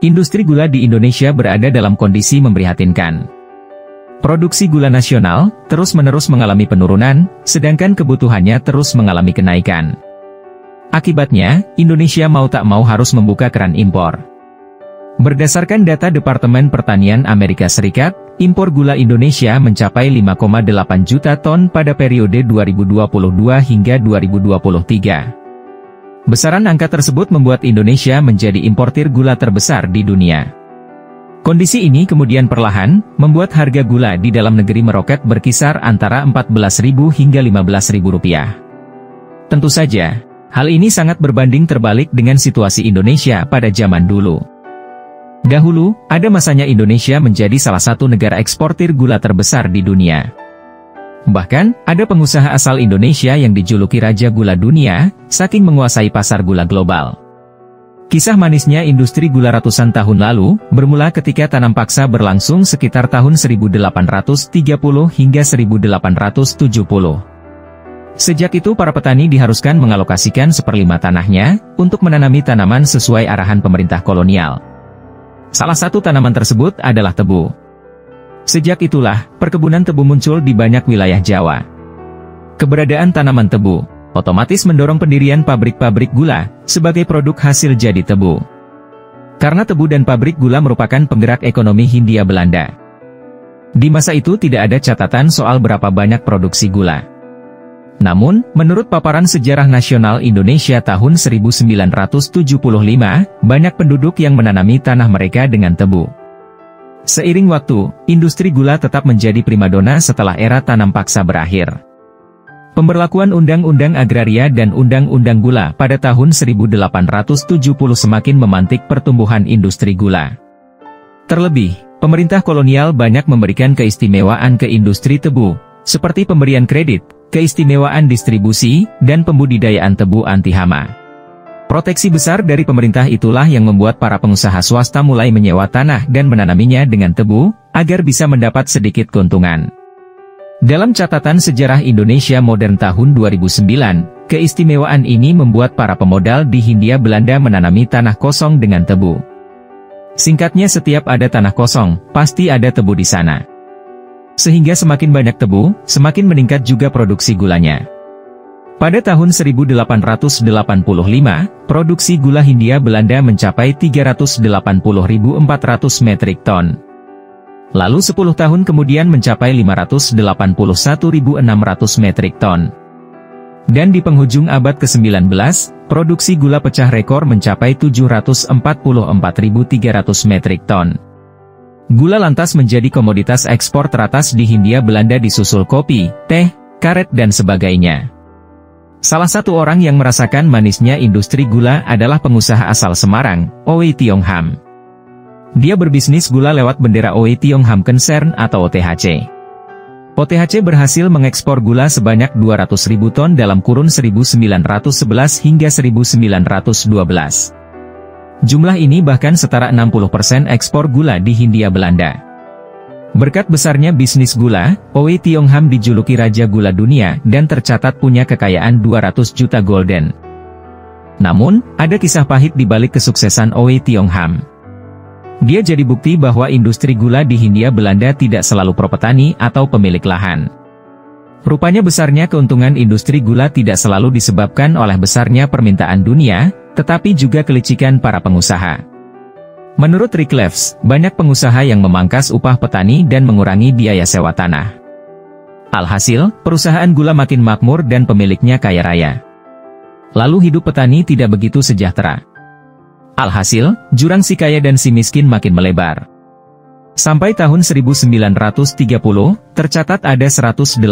Industri gula di Indonesia berada dalam kondisi memprihatinkan. Produksi gula nasional terus-menerus mengalami penurunan, sedangkan kebutuhannya terus mengalami kenaikan. Akibatnya, Indonesia mau tak mau harus membuka keran impor. Berdasarkan data Departemen Pertanian Amerika Serikat, impor gula Indonesia mencapai 5,8 juta ton pada periode 2022 hingga 2023. Besaran angka tersebut membuat Indonesia menjadi importir gula terbesar di dunia. Kondisi ini kemudian perlahan membuat harga gula di dalam negeri meroket berkisar antara Rp14.000 hingga Rp15.000. Tentu saja, hal ini sangat berbanding terbalik dengan situasi Indonesia pada zaman dulu. Dahulu, ada masanya Indonesia menjadi salah satu negara eksportir gula terbesar di dunia. Bahkan, ada pengusaha asal Indonesia yang dijuluki Raja Gula Dunia, saking menguasai pasar gula global. Kisah manisnya industri gula ratusan tahun lalu, bermula ketika tanam paksa berlangsung sekitar tahun 1830 hingga 1870. Sejak itu para petani diharuskan mengalokasikan 1/5 tanahnya, untuk menanami tanaman sesuai arahan pemerintah kolonial. Salah satu tanaman tersebut adalah tebu. Sejak itulah, perkebunan tebu muncul di banyak wilayah Jawa. Keberadaan tanaman tebu, otomatis mendorong pendirian pabrik-pabrik gula, sebagai produk hasil jadi tebu. Karena tebu dan pabrik gula merupakan penggerak ekonomi Hindia Belanda. Di masa itu tidak ada catatan soal berapa banyak produksi gula. Namun, menurut paparan sejarah nasional Indonesia tahun 1975, banyak penduduk yang menanami tanah mereka dengan tebu. Seiring waktu, industri gula tetap menjadi primadona setelah era tanam paksa berakhir. Pemberlakuan Undang-Undang Agraria dan Undang-Undang Gula pada tahun 1870 semakin memantik pertumbuhan industri gula. Terlebih, pemerintah kolonial banyak memberikan keistimewaan ke industri tebu, seperti pemberian kredit, keistimewaan distribusi, dan pembudidayaan tebu anti hama. Proteksi besar dari pemerintah itulah yang membuat para pengusaha swasta mulai menyewa tanah dan menanaminya dengan tebu, agar bisa mendapat sedikit keuntungan. Dalam catatan sejarah Indonesia modern tahun 2009, keistimewaan ini membuat para pemodal di Hindia Belanda menanami tanah kosong dengan tebu. Singkatnya, setiap ada tanah kosong, pasti ada tebu di sana. Sehingga semakin banyak tebu, semakin meningkat juga produksi gulanya. Pada tahun 1885, produksi gula Hindia Belanda mencapai 380.400 metrik ton. Lalu 10 tahun kemudian mencapai 581.600 metrik ton. Dan di penghujung abad ke-19, produksi gula pecah rekor mencapai 744.300 metrik ton. Gula lantas menjadi komoditas ekspor teratas di Hindia Belanda disusul kopi, teh, karet dan sebagainya. Salah satu orang yang merasakan manisnya industri gula adalah pengusaha asal Semarang, Oei Tiong Ham. Dia berbisnis gula lewat bendera Oei Tiong Ham Concern atau OTHC. OTHC berhasil mengekspor gula sebanyak 200.000 ton dalam kurun 1911 hingga 1912. Jumlah ini bahkan setara 60% ekspor gula di Hindia Belanda. Berkat besarnya bisnis gula, Oei Tiong Ham dijuluki Raja Gula Dunia dan tercatat punya kekayaan 200 juta golden. Namun, ada kisah pahit di balik kesuksesan Oei Tiong Ham. Dia jadi bukti bahwa industri gula di Hindia Belanda tidak selalu pro petani atau pemilik lahan. Rupanya besarnya keuntungan industri gula tidak selalu disebabkan oleh besarnya permintaan dunia, tetapi juga kelicikan para pengusaha. Menurut Rick Leves, banyak pengusaha yang memangkas upah petani dan mengurangi biaya sewa tanah. Alhasil, perusahaan gula makin makmur dan pemiliknya kaya raya. Lalu hidup petani tidak begitu sejahtera. Alhasil, jurang si kaya dan si miskin makin melebar. Sampai tahun 1930, tercatat ada 180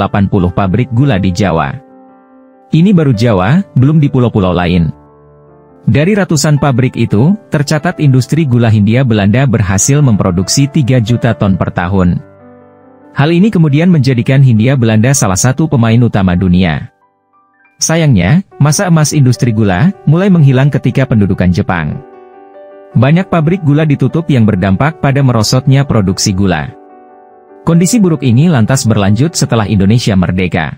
pabrik gula di Jawa. Ini baru Jawa, belum di pulau-pulau lain. Dari ratusan pabrik itu, tercatat industri gula Hindia Belanda berhasil memproduksi 3 juta ton per tahun. Hal ini kemudian menjadikan Hindia Belanda salah satu pemain utama dunia. Sayangnya, masa emas industri gula mulai menghilang ketika pendudukan Jepang. Banyak pabrik gula ditutup yang berdampak pada merosotnya produksi gula. Kondisi buruk ini lantas berlanjut setelah Indonesia merdeka.